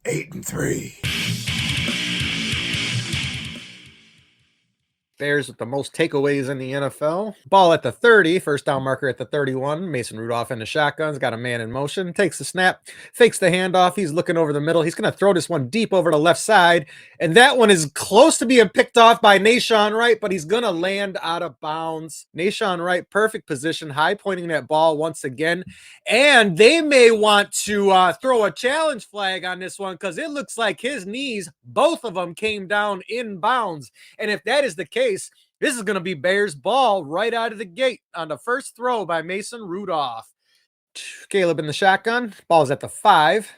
8-3. Bears with the most takeaways in the NFL. Ball at the 30, first down marker at the 31. Mason Rudolph in the shotgun's got a man in motion, takes the snap, fakes the handoff. He's looking over the middle. He's going to throw this one deep over the left side, and that one is close to being picked off by Nahshon Wright, but he's going to land out of bounds. Nahshon Wright, perfect position, high pointing that ball once again, and they may want to throw a challenge flag on this one because it looks like his knees, both of them, came down in bounds. And if that is the case, this is going to be Bears ball right out of the gate on the first throw by Mason Rudolph. Caleb in the shotgun. Ball's at the 5.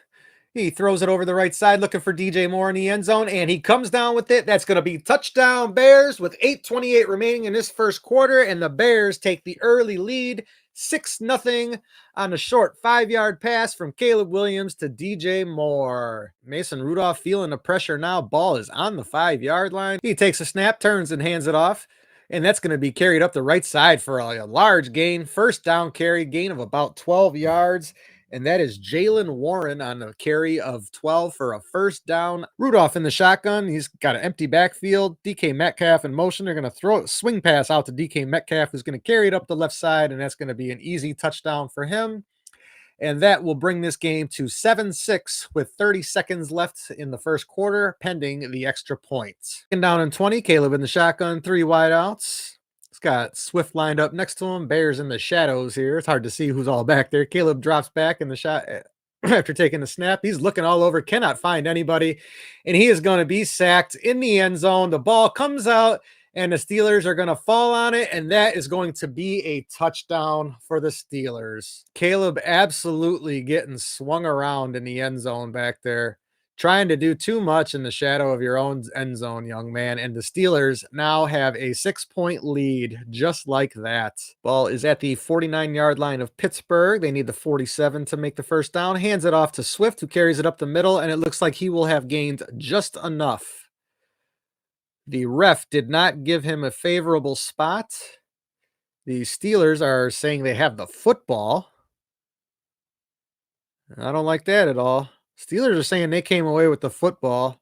He throws it over the right side looking for DJ Moore in the end zone, and he comes down with it. That's going to be touchdown Bears with 8:28 remaining in this first quarter, and the Bears take the early lead 6-0 on a short 5-yard pass from Caleb Williams to DJ Moore. Mason Rudolph feeling the pressure now. Ball is on the 5-yard line. He takes a snap, turns and hands it off. And that's going to be carried up the right side for a large gain. First down carry, gain of about 12 yards. And that is Jalen Warren on a carry of 12 for a first down. Rudolph in the shotgun. He's got an empty backfield. DK Metcalf in motion. They're going to throw a swing pass out to DK Metcalf, who's going to carry it up the left side, and that's going to be an easy touchdown for him. And that will bring this game to 7-6 with 30 seconds left in the first quarter, pending the extra points. And down in 20, Caleb in the shotgun, 3 wideouts. He's got Swift lined up next to him. Bears in the shadows here. It's hard to see who's all back there. Caleb drops back in the shot after taking the snap. He's looking all over, cannot find anybody, and he is going to be sacked in the end zone. The ball comes out, and the Steelers are going to fall on it, and that is going to be a touchdown for the Steelers. Caleb absolutely getting swung around in the end zone back there, trying to do too much in the shadow of your own end zone, young man, and the Steelers now have a 6-point lead just like that. Ball is at the 49-yard line of Pittsburgh. They need the 47 to make the first down. Hands it off to Swift, who carries it up the middle, and it looks like he will have gained just enough. The ref did not give him a favorable spot. The Steelers are saying they have the football. I don't like that at all. Steelers are saying they came away with the football,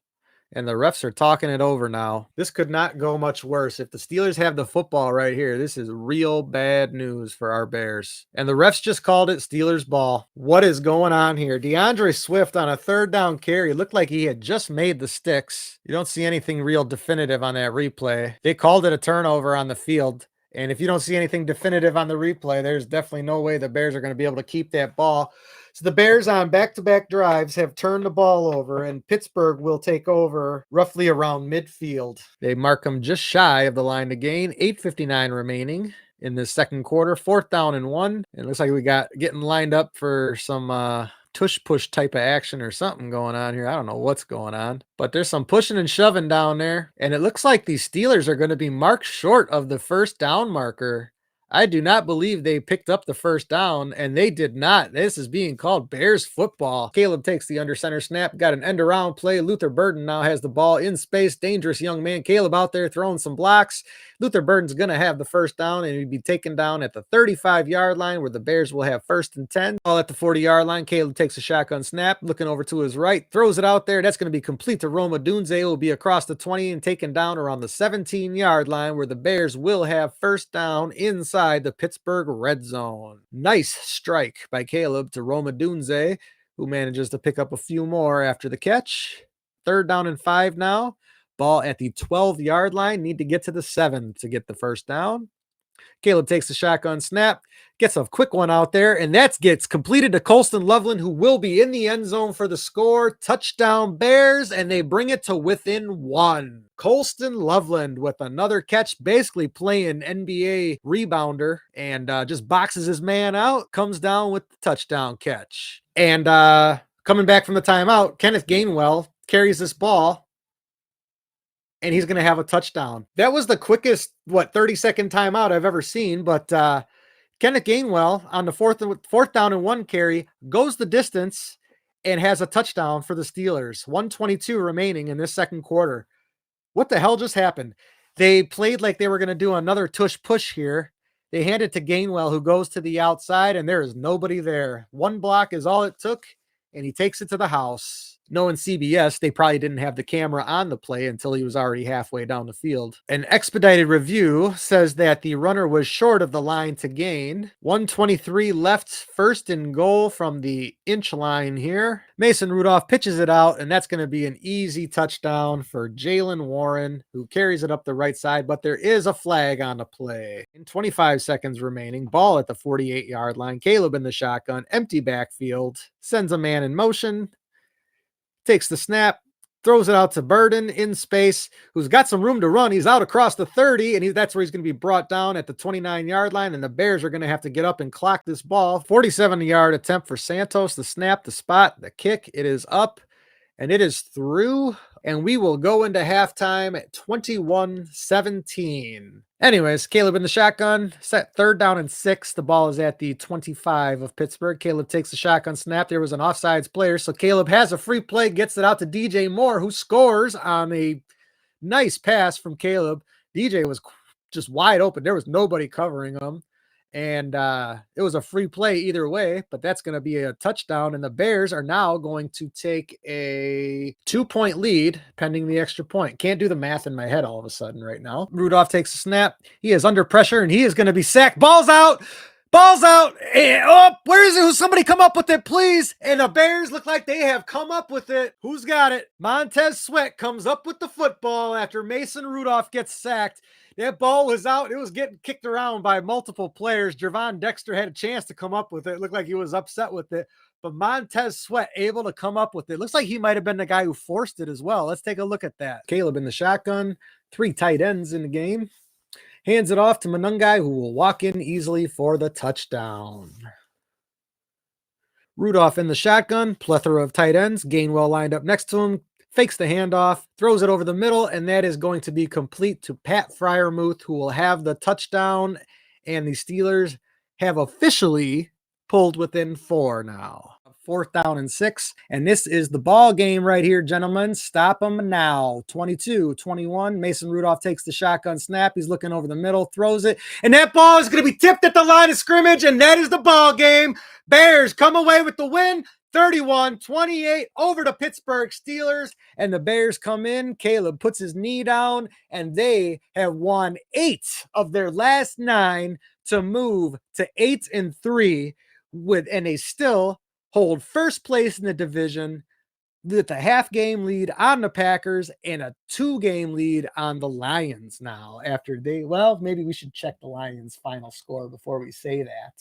and the refs are talking it over now. This could not go much worse. If the Steelers have the football right here, this is real bad news for our Bears. And the refs just called it Steelers ball. What is going on here? DeAndre Swift on a third down carry. Looked like he had just made the sticks. You don't see anything real definitive on that replay. They called it a turnover on the field. And if you don't see anything definitive on the replay, there's definitely no way the Bears are going to be able to keep that ball. So the Bears on back-to-back drives have turned the ball over, and Pittsburgh will take over roughly around midfield. They mark them just shy of the line to gain. 8:59 remaining in the second quarter. 4th down and 1. It looks like we got getting lined up for some tush-push type of action or something going on here. I don't know what's going on, but there's some pushing and shoving down there, and it looks like these Steelers are going to be marked short of the first down marker. I do not believe they picked up the first down, and they did not. This is being called Bears football. Caleb takes the under center snap, got an end around play. Luther Burden now has the ball in space. Dangerous young man. Caleb out there throwing some blocks. Luther Burden's going to have the first down, and he'd be taken down at the 35-yard line where the Bears will have 1st and 10. Ball at the 40-yard line. Caleb takes a shotgun snap, looking over to his right, throws it out there. That's going to be complete to Roma Dunze. Will be across the 20 and taken down around the 17-yard line where the Bears will have first down inside the Pittsburgh red zone. Nice strike by Caleb to Roma Dunze, who manages to pick up a few more after the catch. 3rd down and 5 now. Ball at the 12-yard line. Need to get to the 7 to get the first down. Caleb takes the shotgun snap, gets a quick one out there, and that gets completed to Colston Loveland, who will be in the end zone for the score. Touchdown Bears, and they bring it to within 1. Colston Loveland with another catch, basically playing NBA rebounder, and just boxes his man out, comes down with the touchdown catch. And coming back from the timeout, Kenneth Gainwell carries this ball, and he's going to have a touchdown. That was the quickest, 30-second timeout I've ever seen, but Kenneth Gainwell on the 4th down and 1 carry goes the distance and has a touchdown for the Steelers. 1:22 remaining in this second quarter. What the hell just happened? They played like they were going to do another tush push here. They hand it to Gainwell, who goes to the outside, and there is nobody there. One block is all it took, and he takes it to the house. Knowing CBS, they probably didn't have the camera on the play until he was already halfway down the field. An expedited review says that the runner was short of the line to gain. 123 left, first and goal from the inch line here. Mason Rudolph pitches it out, and that's going to be an easy touchdown for Jalen Warren, who carries it up the right side, but there is a flag on the play. In 25 seconds remaining, ball at the 48-yard line. Caleb in the shotgun, empty backfield, sends a man in motion, takes the snap, throws it out to Burden in space, who's got some room to run. He's out across the 30, and that's where he's going to be brought down at the 29-yard line, and the Bears are going to have to get up and clock this ball. 47-yard attempt for Santos. The snap, the spot, the kick. It is up, and it is through, and we will go into halftime at 21-17. Anyways, Caleb in the shotgun, set 3rd down and 6. The ball is at the 25 of Pittsburgh. Caleb takes the shotgun snap. There was an offsides player, so Caleb has a free play, gets it out to DJ Moore, who scores on a nice pass from Caleb. DJ was just wide open. There was nobody covering him. And it was a free play either way, but that's going to be a touchdown. And the Bears are now going to take a 2-point lead pending the extra point. Can't do the math in my head all of a sudden right now. Rudolph takes a snap. He is under pressure and he is going to be sacked. Ball's out. Ball's out. Oh, where is it? Somebody come up with it, please. And the Bears look like they have come up with it. Who's got it? Montez Sweat comes up with the football after Mason Rudolph gets sacked. That ball was out. It was getting kicked around by multiple players. Jervon Dexter had a chance to come up with it. It looked like he was upset with it. But Montez Sweat able to come up with it. Looks like he might have been the guy who forced it as well. Let's take a look at that. Caleb in the shotgun. 3 tight ends in the game. Hands it off to Manungai, who will walk in easily for the touchdown. Rudolph in the shotgun. Plethora of tight ends. Gainwell lined up next to him. Fakes the handoff, throws it over the middle, and that is going to be complete to Pat Freiermuth, who will have the touchdown, and the Steelers have officially pulled within 4 now. 4th down and 6, and this is the ball game right here, gentlemen. Stop them now. 22-21. Mason Rudolph takes the shotgun snap. He's looking over the middle, throws it, and that ball is going to be tipped at the line of scrimmage, and that is the ball game. Bears come away with the win. 31-28 over the Pittsburgh Steelers, and the Bears come in. Caleb puts his knee down, and they have won 8 of their last 9 to move to 8-3 and they still hold first place in the division with a half-game lead on the Packers and a 2-game lead on the Lions now after maybe we should check the Lions' final score before we say that.